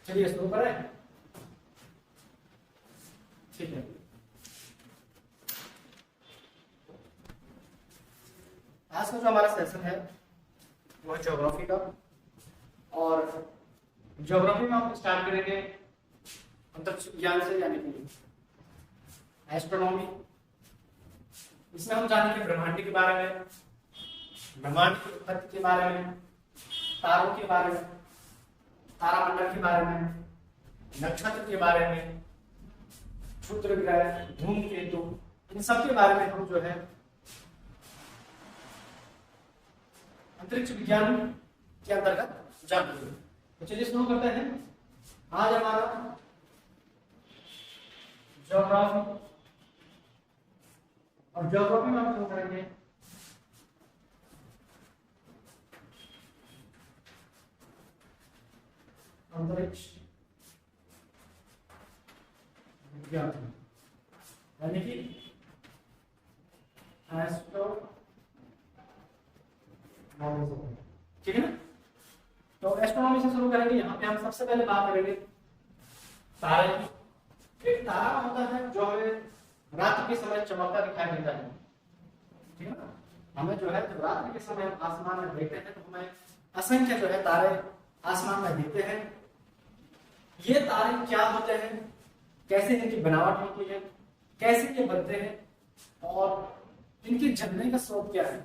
चलिए शुरू करें। ठीक है, आज का जो हमारा सेशन है वो ज्योग्राफी का, और ज्योग्राफी में हम स्टार्ट करेंगे अंतरिक्ष विज्ञान से, यानी कि एस्ट्रोनॉमी। इसमें हम जानेंगे ब्रह्मांड के बारे में, ब्रह्मांड की उत्पत्ति के बारे में, तारों के बारे में, तारामंडल के बारे में, नक्षत्र के बारे में, क्षुद्र ग्रह, धूमकेतु, इन सब के बारे में हम जो है अंतरिक्ष विज्ञान के अंतर्गत जानेंगे। तो चलिए शुरू करते हैं। आज हमारा ज्योग्राफी, और ज्योग्राफी में हम शुरू करेंगे अंतरिक्ष विज्ञान, यानी कि एस्ट्रोनॉमी। ठीक है ना? तो एस्ट्रोनॉमी से शुरू करेंगे। यहाँ पे हम सबसे पहले बात करेंगे तारे की। एक तारा होता है जो हमें रात के समय चमकता दिखाई देता है। ठीक है ना? हमें जो है जब रात्रि के समय हम आसमान में देखते हैं तो हमें असंख्य जो है तारे आसमान में दिखते हैं। ये तारे क्या होते हैं, कैसे इनकी बनावट होती है, कैसे ये बनते हैं, और इनके जलने का स्रोत क्या है।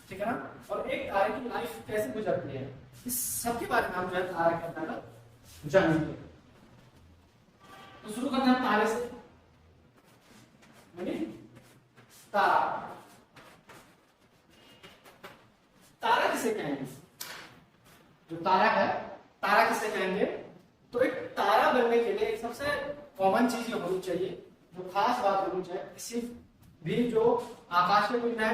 ठीक है ना? और एक तारे की लाइफ कैसे गुजरती है, इस सब के बारे में हम जो है तारे के अंतर्गत जानेंगे। तो शुरू करते हैं तारे से। तारा, तारा किसे कहेंगे? जो तारा है, तारा किसे कहेंगे? तो एक तारा बनने के लिए सबसे कॉमन चीज ये होनी चाहिए, जो खास बात होनी चाहिए, किसी भी जो आकाशीय पिंड है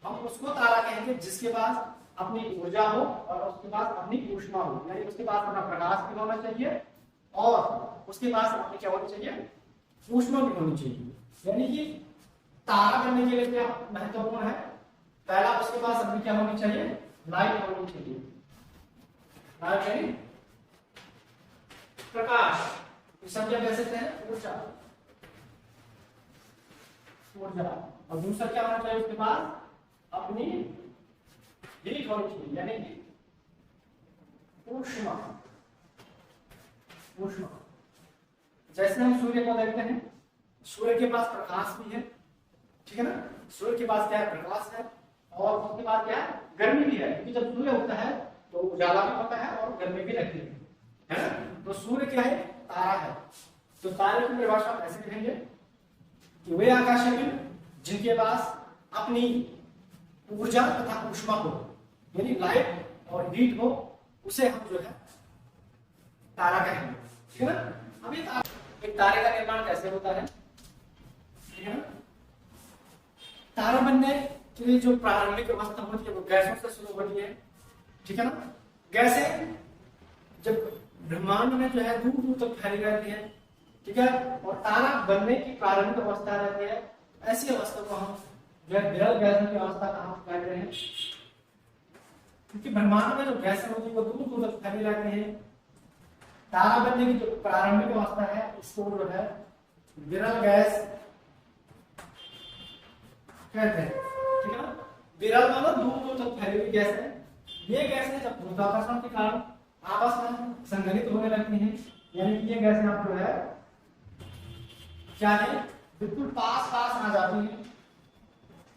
हम उसको तारा कहेंगे जिसके पास अपनी ऊर्जा हो और उसके पास अपनी ऊष्मा हो, यानी उसके पास अपना प्रकाश भी होना चाहिए और उसके पास अपनी क्या होनी चाहिए, ऊष्मा भी होनी चाहिए। यानी कि तारा बनने के लिए क्या महत्वपूर्ण है? पहला, उसके पास अपनी क्या होनी चाहिए, लाइट होनी चाहिए। लाइट यानी प्रकाश, संज्ञा कह सकते हैं ऊर्जा, ऊर्जा। और दूसरा क्या होना चाहिए, उसके पास अपनी हीट होनी चाहिए, यानी कि ऊष्मा। ऊष्मा, जैसे हम सूर्य को देखते हैं, सूर्य के पास प्रकाश भी है। ठीक है ना? सूर्य के पास क्या है, प्रकाश है, और उसके पास क्या है, गर्मी भी है, क्योंकि जब सूर्य होता है तो उजाला भी होता है और गर्मी भी लगती है ना? तो सूर्य क्या है, तारा है। तो तारे की परिभाषा ऐसे लिखेंगे कि वे आकाशीय पिंड जिनके पास अपनी ऊर्जा तथा ऊष्मा हो, यानी लाइट और हीट हो, उसे हम जो है तारा कहेंगे। ठीक है ना? अब ये एक तारे का निर्माण कैसे होता है? ठीक है ना? तारा बनने के लिए जो प्रारंभिक अवस्था होती है वो गैसों से शुरू होती है। ठीक है ना? गैसें जब ब्रह्मांड में जो है दूर दूर तक फैली रहती है। ठीक है? और तारा बनने की प्रारंभिक अवस्था रहती है, ऐसी अवस्था को हम जो है विरल गैसों की अवस्था का हम कहते हैं, क्योंकि ब्रह्मांड में जो गैसें होती है वो दूर दूर तक फैली रहती है। तारा बनने की जो प्रारंभिक अवस्था है इसको जो है विरल गैस कहते हैं। ठीक है ना? विरल मतलब दूर दूर तक फैली हुई गैस है। ये गैसें जब गुरुत्वाकर्षण के कारण आपस में संघनित होने लगती हैं, यानी कि ये गैसें आप जो है क्या है, बिल्कुल पास पास आ जाती हैं।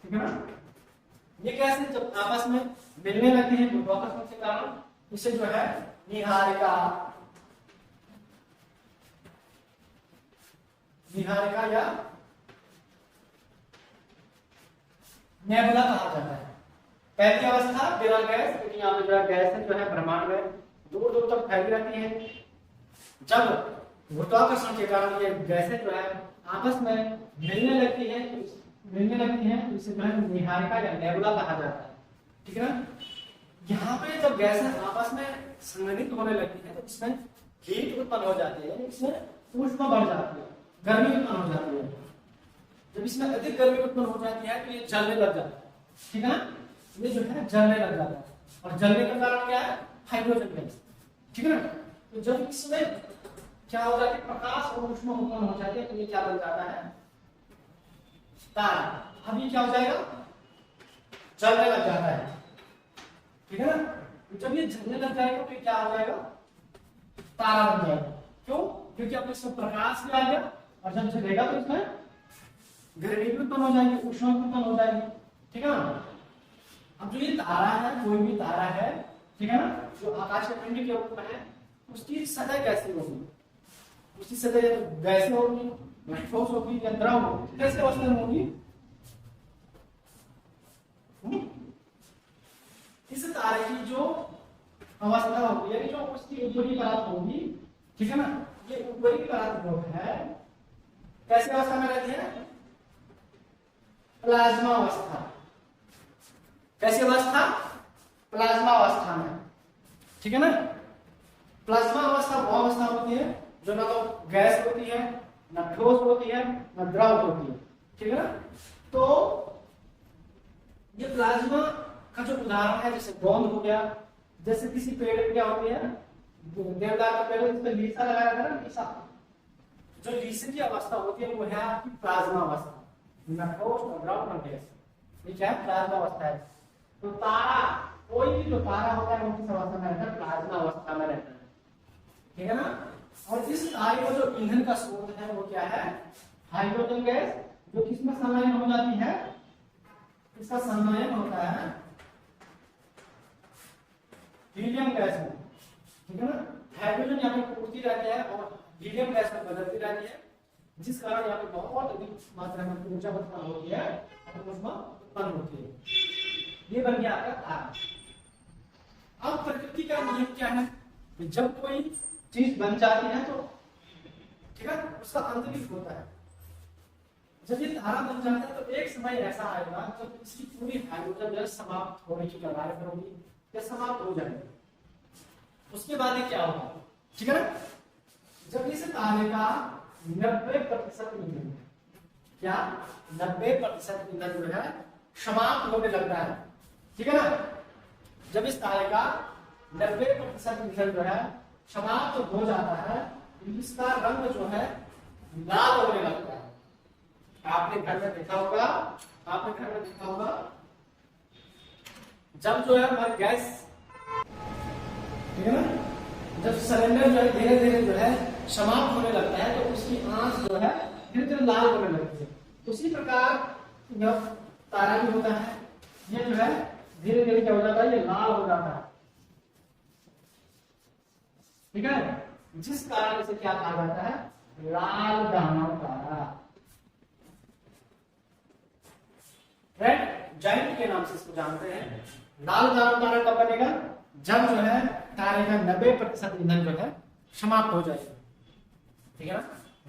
ठीक है ना? ये गैसें जब आपस में मिलने लगती हैं गुरुत्वाकर्षण के कारण, इसे जो है नीहारिका, नीहारिका या नेबुला कहा जाता है। पहली अवस्था विरल गैस, क्योंकि यहाँ पे जो है गैसें जो है ब्रह्मांड में दूर दूर तक फैली रहती हैं। जब गुरुत्वाकर्षण के कारण ये गैसें जो है आपस में मिलने लगती हैं, तो इसे जो है नीहारिका या नेबुला कहा जाता है। ठीक है ना? यहाँ पे जब गैसें आपस में संघनित होने लगती है तो इसमें हीट उत्पन्न हो जाती है, इसमें ऊष्मा बढ़ जाती है, गर्मी उत्पन्न हो जाती है। जब इसमें अधिक गर्मी उत्पन्न हो जाती है तो ये जलने लग जाता है। ठीक है ना? ये जो है जलने लग जाता है, और जलने का कारण क्या है, हाइड्रोजन गैस। ठीक है ना? तो जब इसमें क्या हो जाती है, प्रकाश और ऊष्मा उत्पन्न हो जाती है, तो ये क्या बन जाता है, तारा। अब ये क्या हो जाएगा, जलने लग जाता है, ठीक है ना। तो जब ये जलने लग जाएगा तो ये क्या हो जाएगा, तारा बन जाएगा। क्यों, क्योंकि अब इसमें प्रकाश भी आ गया, और जब जलेगा तो इसमें गर्मी भी उत्पन्न हो जाएगी, ऊष्मा भी उत्पन्न हो जाएगी, ठीक है ना। अब जो ये तारा है, कोई भी तारा है, ठीक है ना, जो आकाशीय पिंड के रूप में है, उसकी सतह कैसी होगी, उसकी सतह गैसीय होगी, ठोस होगी या द्रव होगी, कैसे अवस्था में होगी। इस तारे की जो अवस्था होगी, यानी जो उसकी ऊपरी परत होगी, ठीक है ना, ये ऊपरी परत जो है कैसी अवस्था में रहती है, प्लाज्मा अवस्था। कैसी अवस्था, प्लाज्मा अवस्था में, ठीक है ना। प्लाज्मा अवस्था वो अवस्था होती है जो ना तो गैस होती है, ना ठोस होती है, ना द्रव होती है, ठीक है ना। तो ये प्लाज्मा का जो उदाहरण है, जैसे गोंद हो गया, जैसे किसी पेड़ पे क्या होती है, देवदार का पेड़, इस पे लीसा लगाया था ना, लीसा, जो लीसे की अवस्था होती है वो है आपकी प्लाज्मा अवस्था, ना ठोस ना द्रव ना गैस, ये क्या है, प्लाज्मा अवस्था है। तो तारा, कोई भी जो तारा होता है वो किस अवस्था में रहता है, प्लाज्मा अवस्था में रहता है, ठीक है ना। और इस तारे को जो ईंधन का स्रोत है वो क्या है, हाइड्रोजन गैस, जो किसमें संलयन हो जाती है, इसका संलयन होता है हीलियम गैस में, ठीक है ना। हाइड्रोजन यहाँ पे उड़ती रहती है और हीलियम गैस में बदलती रहती है, जिस कारण यहाँ पे बहुत अधिक मात्रा में ऊर्जा उत्पन्न होती है और ऊष्मा उत्पन्न होती है। ये बन गया आपका तारा। अब प्रकृति का नियम क्या है कि जब कोई चीज बन जाती है तो, ठीक है, उसका अंत भी होता है। जब ये तारा बन जाता है तो एक समय ऐसा आएगा जब इसकी पूरी हाइड्रोजन गैस समाप्त होने की कगार पर होगी या समाप्त हो जाएगी। उसके बाद ये क्या होगा, ठीक है ना। जब इस तारे का 90% ईंधन, क्या 90% ईंधन जो है समाप्त होने लगता है, ठीक है ना। जब इस तारे का 90% ईंधन जो है समाप्त हो जाता है, इसका रंग जो है लाल होने लगता है। आपने घर में देखा होगा, जब जो है हमारी गैस, ठीक है ना, जब सिलेंडर जो है धीरे धीरे जो है समाप्त होने लगता है तो उसकी आंच जो है धीरे धीरे लाल होने लगती है। उसी प्रकार जब तारा भी होता है, ये जो है धीरे धीरे क्या हो जाता है, ये लाल हो जाता है, ठीक है। जिस कारण इसे क्या कहा जाता है, लाल दानव तारा, रेड जाइंट के नाम से इसको जानते हैं। लाल दानव तारा कब बनेगा, जब जो है तारे का 90% ईंधन जो है समाप्त हो जाएगा, ठीक है ना।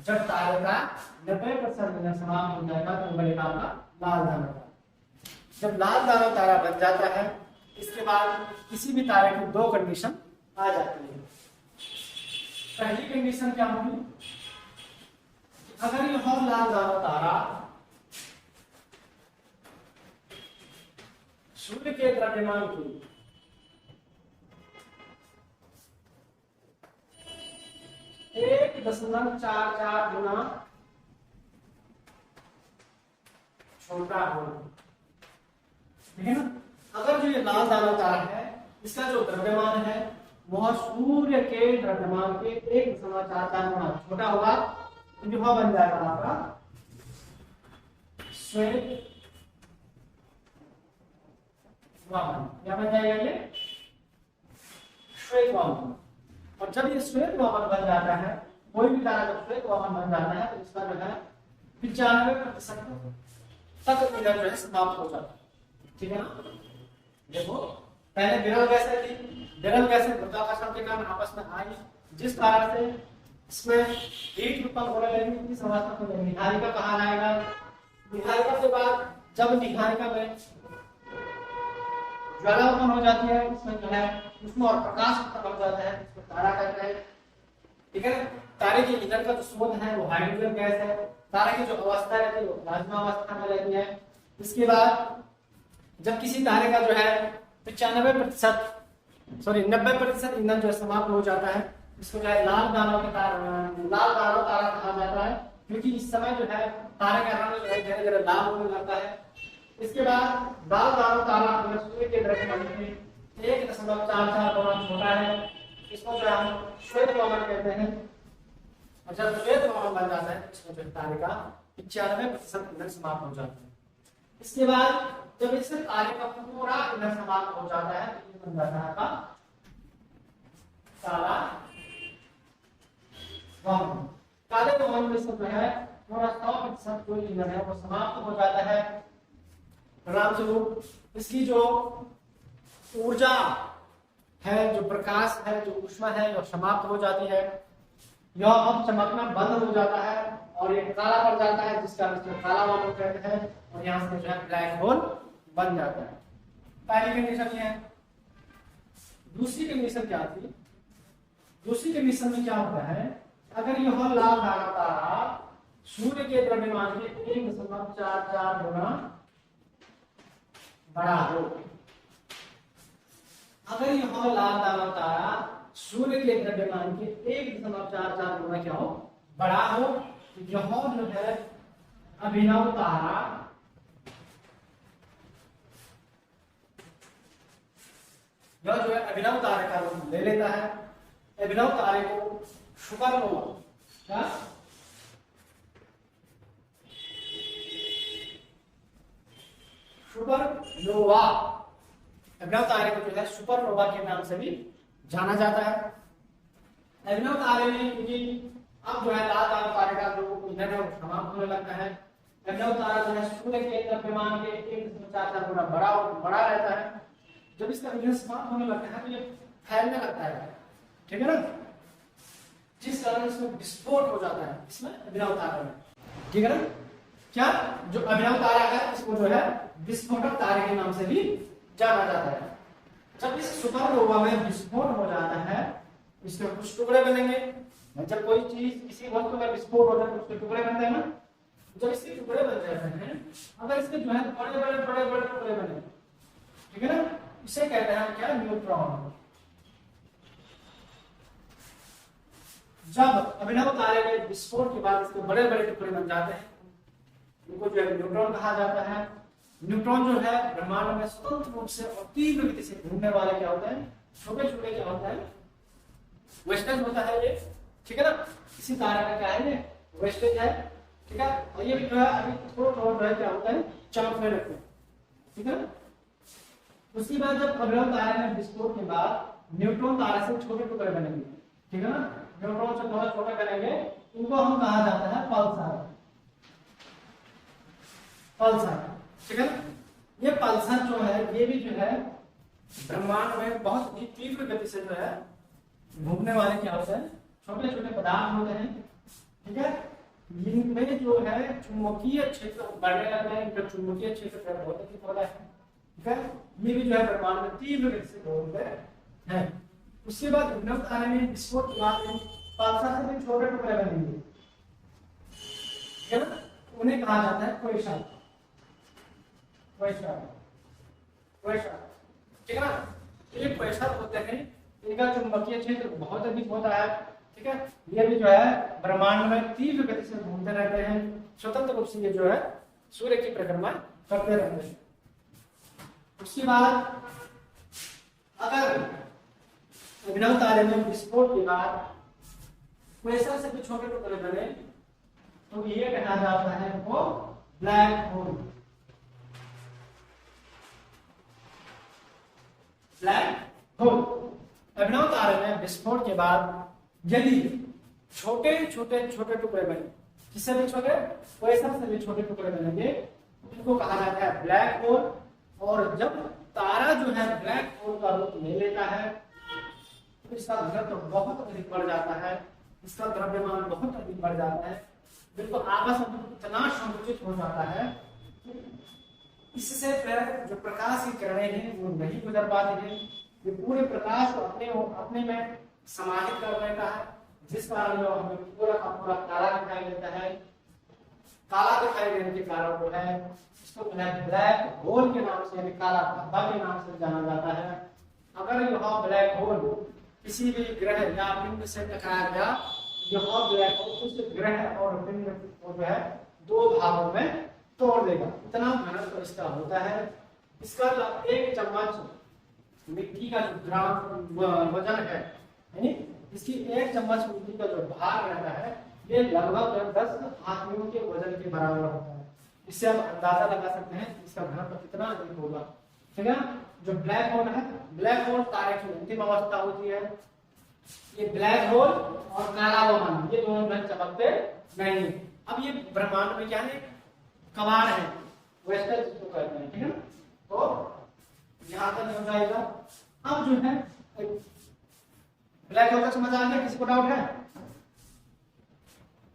जब तारे का 90% ईंधन समाप्त हो जाएगा तो बनेगा आपका लाल दानव तारा। जब लाल दानव तारा बन जाता है, इसके बाद किसी भी तारे की दो कंडीशन आ जाती है। पहली कंडीशन क्या होगी, अगर यह लाल दानव तारा सूर्य के द्रव्यमान की 1.44 गुना छोटा हो, ठीक है ना। अगर जो ये लाल दानव तारा है, इसका जो द्रव्यमान है वह सूर्य के द्रव्यमान के 1.44 गुना छोटा होगा, तो जो बन जाएगा आपका श्वेत वामन। क्या बन जाएगा, ये श्वेत वामन। और जब ये श्वेत वामन बन जाता है, कोई भी तारा जब श्वेत वामन बन जाता है तो इसका जो है 95% तक ईंधन जो है समाप्त हो जाता है, ठीक है ना। देखो पहले विरल गैसें थी, विरल गैसें गुरुत्वाकर्षण के कारण आपस में आई, जिस कारण से इसमें हीट उत्पन्न होने लगी। इस अवस्था को निहारिका कहा जाएगा। निहारिका के बाद जब निहारिका में ज्वाला उत्पन्न हो जाती है, इसमें जो है उसमें और प्रकाश उत्पन्न हो जाता है, इसको तारा कहते हैं, ठीक है। तारे के ईंधन का जो स्रोत है वो हाइड्रोजन गैस है। तारे की जो अवस्था रहती है वो प्लाज्मा अवस्था में रहती है। इसके बाद जब किसी तारे का जो है 90% ईंधन जो है समाप्त हो जाता है, इसको जो है लाल दानव के तारा, लाल दानव तारा कहा जाता है, क्योंकि इस समय जो है तारे का रंग जो है धीरे धीरे लाल होने लगता है। इसके बाद लाल दानव तारा हमें सूर्य के द्रव्यमान में 1.44 गुना छोटा है, इसको जो हम श्वेत भवन कहते हैं। और जब श्वेत भवन बन जाता है इसमें जो तारे का 95% ईंधन समाप्त हो जाता है। इसके बाद जब इससे तारे का पूरा ईंधन समाप्त हो जाता है तो ये बन जाता है आपका काला भवन। काले भवन में सब जो है पूरा 100% जो ईंधन है वो समाप्त हो जाता है। परिणामस्वरूप इसकी जो ऊर्जा है, जो प्रकाश है, जो ऊष्मा है, जो समाप्त हो जाती है। यह अब चमकना बंद हो जाता है और ये काला पड़ जाता है, जिसका इसमें काला होल कहते हैं, और यहाँ से जो है ब्लैक होल बन जाता है। पहली कंडीशन ये है। दूसरी कंडीशन क्या थी? दूसरी कंडीशन में क्या होता है, अगर यह लाल दानव तारा सूर्य के द्रव्यमान के 1.44 गुना बड़ा हो, अगर यह लाल दानव तारा सूर्य के द्रव्यमान के 1.44 गुना क्या हो, बड़ा हो, यह जो है अभिनव तारा यह जो है अभिनव तारे का रूप ले लेता है। अभिनव तारे को सुपरनोवा, क्या सुपरनोवा, अभिनव तारे को जो है सुपरनोवा के नाम से भी जाना जाता है। अभिनव तारे में क्योंकि अब जो है लाल दानव तारे का जो ईंधन है वो समाप्त होने लगता है। अभिनव तारा जो है सूर्य के द्रव्यमान के 1.44 गुना बड़ा रहता है। जब इसका ईंधन समाप्त होने लगता है तो ये फैलने लगता है, ठीक है ना, जिस कारण इसमें विस्फोट हो जाता है इसमें अभिनव तारा में, ठीक है ना। क्या जो अभिनव तारा है इसको जो है विस्फोटक तारे के नाम से भी जाना जाता है। जब इस सुपरनोवा में विस्फोट हो जाता है इसके कुछ टुकड़े बनेंगे। जब कोई चीज किसी वस्तु में विस्फोट होता है तो उसके टुकड़े बनते हैं ना। जब इसके टुकड़े बन जाते हैं, अगर इसके जो है बड़े बड़े टुकड़े बने, ठीक है ना, इसे कहते हैं क्या, न्यूट्रॉन। जब अभिनव तारे में विस्फोट के बाद इसके बड़े बड़े टुकड़े बन जाते हैं, उनको जो है न्यूट्रॉन कहा जाता है। न्यूट्रॉन जो है ब्रह्मांड में स्वतंत्र रूप से और तीव्र गति से घूमने वाले क्या होता है, छोटे छोटे क्या होता है, वेस्टेज होता है ये, ठीक है ना। इसी तारे का क्या है, ये वेस्टेज है, ठीक है। और ये भी जो है अभी थोड़ा क्या होता है, चमकने लगते हैं, ठीक है ना। उसके बाद जब अभिनव तारे में विस्फोट के बाद न्यूट्रॉन तारे से छोटे टुकड़े बनेंगे, ठीक है ना। न्यूट्रॉन से थोड़ा छोटे बनेंगे, इनको हम कहा जाता है पल्सर, पल्सर, ठीक है ना। ये पल्सर जो है ये भी जो है ब्रह्मांड में बहुत ही तीव्र गति से जो है घूमने वाले क्या होते हैं, छोटे छोटे पदार्थ होते हैं, ठीक है। इनमें जो है चुंबकीय क्षेत्र बढ़ने लगते हैं, इनका चुंबकीय क्षेत्र बहुत अधिक होता है, ठीक है। ये भी जो है ब्रह्मांड में तीव्र गति से घूमते हैं। उसके बाद अभिनव तारे में विस्फोट के बाद पल्सर से भी छोटे टुकड़े बनेंगे, ठीक है ना। उन्हें कहा जाता है क्वेसर, क्वेसर, क्वेसर, ठीक है ना। ये क्वेसर होते हैं, इनका चुंबकीय क्षेत्र बहुत अधिक होता है, ठीक है। ये भी जो है ब्रह्मांड में तीव्र गति से घूमते रहते हैं, स्वतंत्र रूप से ये जो है सूर्य की परिक्रमा करते रहते हैं। उसके बाद अगर अभिनव तारे में विस्फोट के बाद क्वेसर से भी छोटे टुकड़े बने तो ये कहा जाता है वो ब्लैक होल, ब्लैक होल। अभिनव तारे में विस्फोट के बाद यदि छोटे टुकड़े बने, किससे भी छोटे, क्वेसर से भी छोटे टुकड़े बनेंगे, इनको कहा जाता है ब्लैक होल। और जब तारा जो है ब्लैक होल का रूप ले लेता है तो इसका घनत्व बहुत अधिक बढ़ जाता है, इसका द्रव्यमान बहुत अधिक बढ़ जाता है, बिल्कुल आपस में इतना संकुचित हो जाता है, इससे फिर जो प्रकाश की किरणें हैं वो नहीं गुजर पाती हैं। ये पूरे प्रकाश को अपने में समाहित कर लेता है, जिस कारण जो हमें पूरा का पूरा काला दिखाई देता है। काला दिखाई देने के कारण जो है इसको ब्लैक होल के नाम से, यानी काला धब्बा के नाम से जाना जाता है। अगर यह ब्लैक होल किसी भी ग्रह या पिंड से टकराया गया, यह ब्लैक होल उस ग्रह और पिंड को जो है दो भागों में तोड़ देगा। इतना घनत्व इसका होता है। इसका एक चम्मच मिट्टी का जो ग्राम वजन है, यानी इसकी एक चम्मच मिट्टी का जो भार रहता है, ये लगभग 10 हाथियों के वजन के बराबर होता है। इससे आप अंदाजा लगा सकते हैं इसका घनत्व कितना अधिक होगा। ठीक है, जो ब्लैक होल है, ब्लैक होल तारे की अंतिम अवस्था होती है। ये ब्लैक होल और काला वमन ये दोनों ग्रह चमकते नहीं। अब ये ब्रह्मांड में क्या है, कवाड़ है, वेस्टर जिसको कहते हैं। ठीक है, तो यहां तक हो जाएगा। अब जो है ब्लैक होल का समझ आ गया, किसी को डाउट है?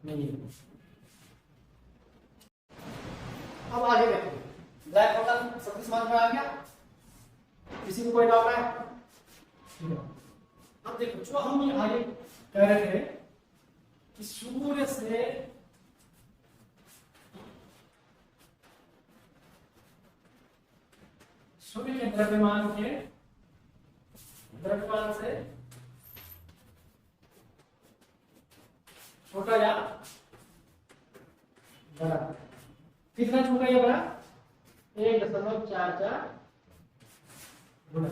नहीं। अब आगे देखो, ब्लैक होल का सब समझ में आ गया, किसी को कोई डाउट है? अब देखो, जो हम ये आगे कह रहे थे कि सूर्य से सूर्य के द्रव्यमान से छोटा या बड़ा, कितना छोटा या बड़ा? 1.44 गुना।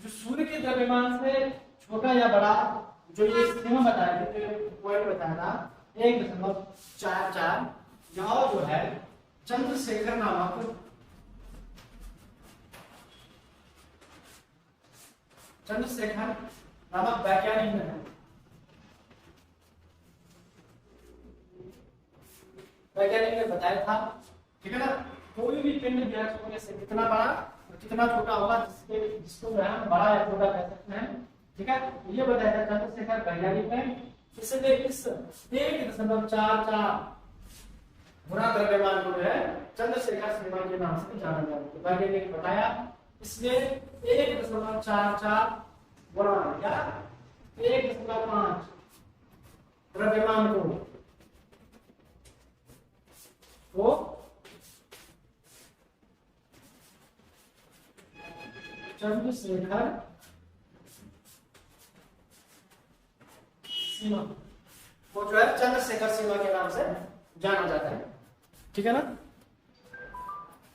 जो सूर्य के द्रव्यमान से छोटा या बड़ा, जो ये सीमा बताया था, पॉइंट बताया था 1.44, यह जो है चंद्रशेखर नामक वैज्ञानिक ने बताया था। ठीक है ना, कोई भी पिंड सूर्य से कितना बड़ा और कितना छोटा होगा, जिसको हम बड़ा या छोटा कह सकते हैं। ठीक है, ये बताया था चंद्रशेखर वैज्ञानिक ने। इसलिए इस 1.44 गुना द्रव्यमान को जो है चंद्रशेखर सीमा के नाम से जाना जाता है। वैज्ञानिक ने बताया, इसलिए 1.44 गुना या 1.5 द्रव्यमान को चंद्रशेखर सीमा वो जो है चंद्रशेखर सीमा के नाम से जाना जाता है। ठीक है ना,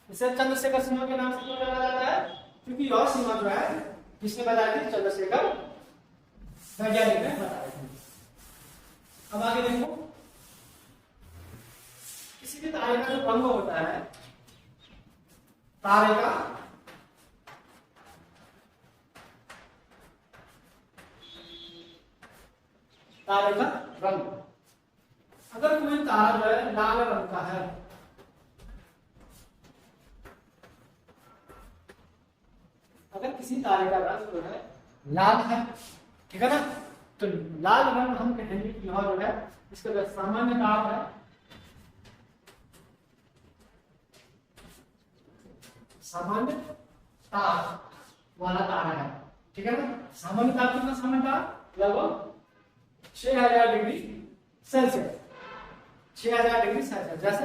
इसे चंद्रशेखर सीमा के नाम से क्यों जाना जाता है? क्योंकि यह सीमा जो है किसने बताई थी? चंद्रशेखर वैज्ञानिक ने बताई थी। अब आगे देखो, किसी भी तारे का जो रंग होता है, तारे का रंग, अगर कोई तारा जो है लाल रंग का है, अगर किसी तारे का रंग जो है लाल है, ठीक है ना, तो लाल रंग हम कहेंगे कि यह जो है इसका जो सामान्य ताप है, सामान्य ताप वाला तारा है। ठीक है ना, सामान्य ताप कितना? सामान्य ताप लगभग 6000 डिग्री सेल्सियस, 6000 डिग्री सेल्सियस। जैसे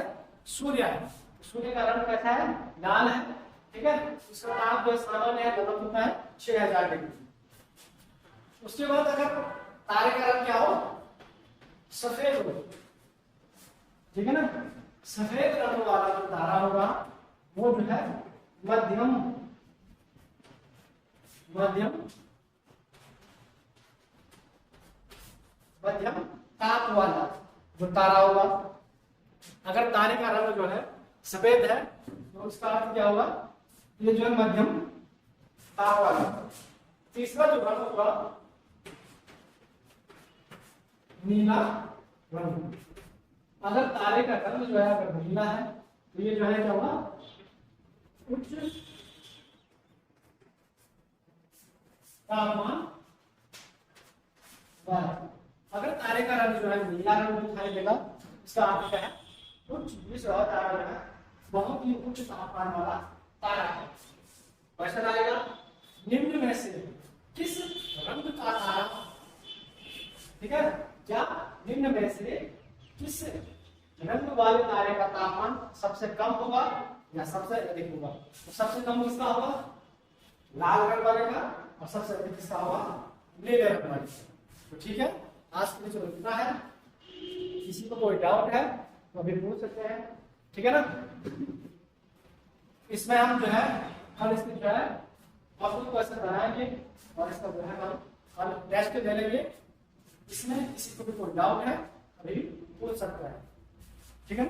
सूर्य है, सूर्य का रंग कैसा है? लाल है। ठीक है, उसका ताप जो सामान्य है लगभग कितना है? 6000 डिग्री। उसके बाद अगर तारे का रंग क्या हो? सफेद हो, ठीक है ना, सफेद रंग वाला जो तारा होगा वो जो है मध्यम ताप वाला जो तारा होगा। अगर तारे का रंग जो है सफेद है तो उसका अर्थ क्या होगा? ये जो है मध्यम ताप वाला। तीसरा जो रंग होगा नीला रंग। अगर तारे का रंग जो है अगर नीला है तो ये जो है क्या होगा? उच्च तापमान वाला। अगर तारे का रंग जो है नीला रंग दिखाई देगा, इसका अर्थ क्या है? उच्च विश्व तारा जो है बहुत ही उच्च तापमान वाला तारा है। क्वेश्चन आएगा, निम्न में से किस रंग का तारा, ठीक है, क्या निम्न में से किस रंग वाले तारे का तापमान सबसे कम होगा या सबसे अधिक होगा? तो सबसे कम किसका होगा? लाल रंग वाले का, और सबसे अधिक किसका होगा, लेयर हमारी। तो ठीक है, आज के लिए चलो इतना है। किसी को कोई डाउट है तो अभी पूछ सकते हैं, ठीक है ना। इसमें हम जो है हर इसमें जो है मॉड्यूल को ऐसे बनाएंगे और इसका जो है हम कल टेस्ट दे लेंगे। इसमें किसी को भी कोई डाउट है अभी पूछ सकता है, ठीक है।